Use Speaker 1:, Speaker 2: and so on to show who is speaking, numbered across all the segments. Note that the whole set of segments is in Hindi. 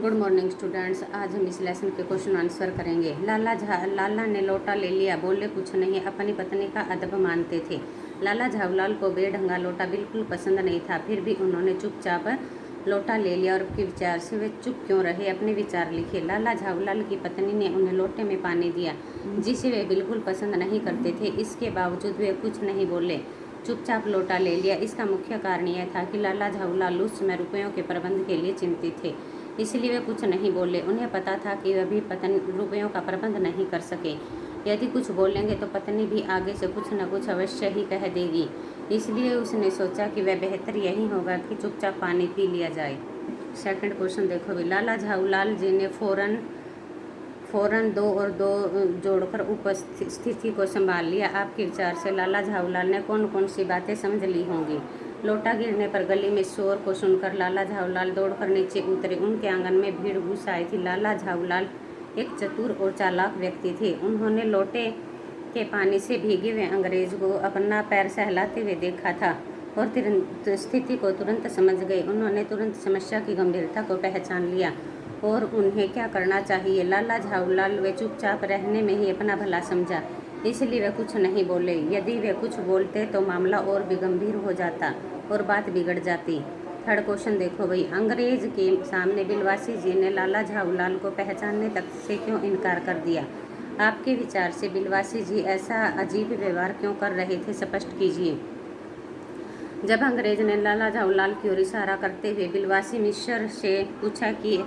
Speaker 1: Good morning students. आज हम इस लेसन के क्वेश्चन आंसर करेंगे। लाला ने लोटा ले लिया, बोले कुछ नहीं, अपनी पत्नी का अदब मानते थे। लाला झावलाल को बेढंगा लोटा बिल्कुल पसंद नहीं था, फिर भी उन्होंने चुपचाप लोटा ले लिया। और के विचार से वे चुप क्यों रहे, अपने विचार लिखे। लाला झावलाल की पत्नी ने उन्हें लोटे में पानी दिया, जिसे वे बिल्कुल पसंद नहीं करते थे। इसके बावजूद वे कुछ नहीं बोले, चुपचाप लोटा ले लिया। इसका मुख्य कारण यह था कि लाला झावलाल उस समय रुपयों के प्रबंध के लिए चिंतित थे, इसलिए वे कुछ नहीं बोले। उन्हें पता था कि वे भी पत्नी रुपयों का प्रबंध नहीं कर सके। यदि कुछ बोलेंगे तो पत्नी भी आगे से कुछ न कुछ अवश्य ही कह देगी, इसलिए उसने सोचा कि वह बेहतर यही होगा कि चुपचाप पानी पी लिया जाए। सेकंड क्वेश्चन देखो भी। लाला झावलाल जी ने फौरन 2 और 2 जोड़कर उपस्थिति को संभाल लिया। आपके विचार से लाला झावलाल ने कौन कौन सी बातें समझ ली होंगी। लोटा गिरने पर गली में शोर को सुनकर लाला झावलाल दौड़कर नीचे उतरे। उनके आंगन में भीड़ घुस आई थी। लाला झावलाल एक चतुर और चालाक व्यक्ति थे। उन्होंने लोटे के पानी से भीगे हुए अंग्रेज को अपना पैर सहलाते हुए देखा था और स्थिति को तुरंत समझ गए। उन्होंने तुरंत समस्या की गंभीरता को पहचान लिया और उन्हें क्या करना चाहिए। लाला झावलाल वे चुपचाप रहने में ही अपना भला समझा, इसलिए वे कुछ नहीं बोले। यदि वे कुछ बोलते तो मामला और भी गंभीर हो जाता और बात बिगड़ जाती। थर्ड क्वेश्चन देखो भाई। अंग्रेज के सामने बिलवासी जी ने लाला झावलाल को पहचानने तक से क्यों इनकार कर दिया। आपके विचार से बिलवासी जी ऐसा अजीब व्यवहार क्यों कर रहे थे, स्पष्ट कीजिए। जब अंग्रेज ने लाला झावलाल की ओर इशारा करते हुए बिलवासी मिश्र से पूछा कि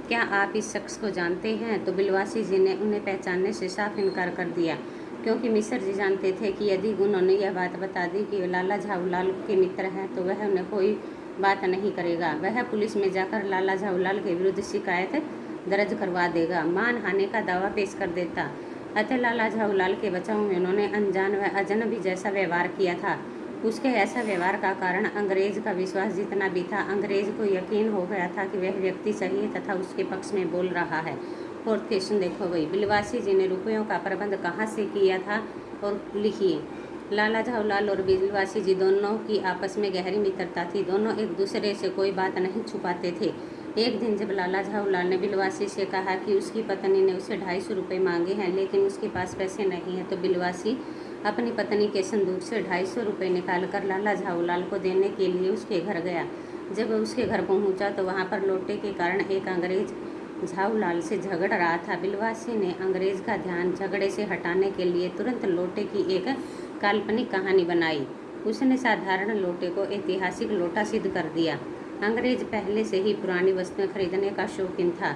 Speaker 1: क्या आप इस शख्स को जानते हैं, तो बिलवासी जी ने उन्हें पहचानने से साफ इनकार कर दिया, क्योंकि मिश्र जी जानते थे कि यदि उन्होंने यह बात बता दी कि लाला झावलाल के मित्र हैं तो वह उन्हें कोई बात नहीं करेगा। वह पुलिस में जाकर लाला झावलाल के विरुद्ध शिकायत दर्ज करवा देगा, मानहानि का दावा पेश कर देता। अतः लाला झावलाल के बचाव में उन्होंने अनजान व अजनबी जैसा व्यवहार किया था। उसके ऐसा व्यवहार का कारण अंग्रेज का विश्वास जितना भी था, अंग्रेज को यकीन हो गया था कि वह व्यक्ति सही है तथा उसके पक्ष में बोल रहा है। फोर्थ क्वेश्चन देखो भाई। बिलवासी जी ने रुपयों का प्रबंध कहाँ से किया था और लिखिए। लाला झावलाल और बिलवासी जी दोनों की आपस में गहरी मित्रता थी। दोनों एक दूसरे से कोई बात नहीं छुपाते थे। एक दिन जब लाला झावलाल ने बिलवासी से कहा कि उसकी पत्नी ने उसे 250 रुपये मांगे हैं, लेकिन उसके पास पैसे नहीं हैं, तो बिलवासी अपनी पत्नी के संदूक से 250 रुपये निकालकर लाला झावलाल को देने के लिए उसके घर गया। जब वह उसके घर पहुंचा तो वहां पर लोटे के कारण एक अंग्रेज झावलाल से झगड़ रहा था। बिलवासी ने अंग्रेज का ध्यान झगड़े से हटाने के लिए तुरंत लोटे की एक काल्पनिक कहानी बनाई। उसने साधारण लोटे को ऐतिहासिक लोटा सिद्ध कर दिया। अंग्रेज पहले से ही पुरानी वस्तुएं खरीदने का शौकीन था।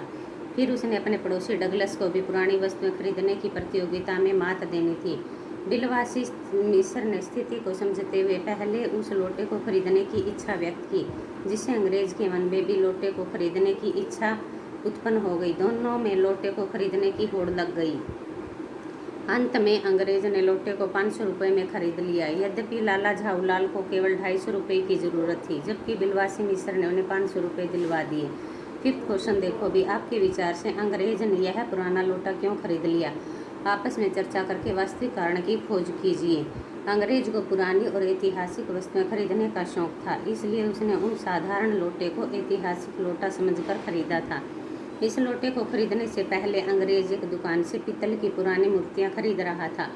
Speaker 1: फिर उसने अपने पड़ोसी डगलस को भी पुरानी वस्तुएं खरीदने की प्रतियोगिता में मात देनी थी। बिलवासी मिश्र ने स्थिति को समझते हुए पहले उस लोटे को खरीदने की इच्छा व्यक्त की, जिससे अंग्रेज के मन में भी लोटे को खरीदने की इच्छा उत्पन्न हो गई। दोनों में लोटे को खरीदने की होड़ लग गई। अंत में अंग्रेज ने लोटे को 500 रुपये में खरीद लिया। यद्यपि लाला झावलाल को केवल 250 रुपये की ज़रूरत थी, जबकि बिलवासी मिश्र ने उन्हें 500 रुपये दिलवा दिए। फिफ्थ क्वेश्चन देखो भी। आपके विचार से अंग्रेज ने यह पुराना लोटा क्यों खरीद लिया। आपस में चर्चा करके वास्तविक कारण की खोज कीजिए। अंग्रेज को पुरानी और ऐतिहासिक वस्तुएं खरीदने का शौक था, इसलिए उसने उन साधारण लोटे को ऐतिहासिक लोटा समझकर खरीदा था। इस लोटे को खरीदने से पहले अंग्रेज एक दुकान से पीतल की पुरानी मूर्तियां खरीद रहा था।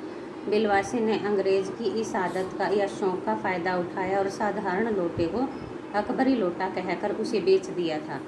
Speaker 1: बिलवासी ने अंग्रेज की इस आदत का या शौक का फायदा उठाया और साधारण लोटे को अकबरी लोटा कहकर उसे बेच दिया था।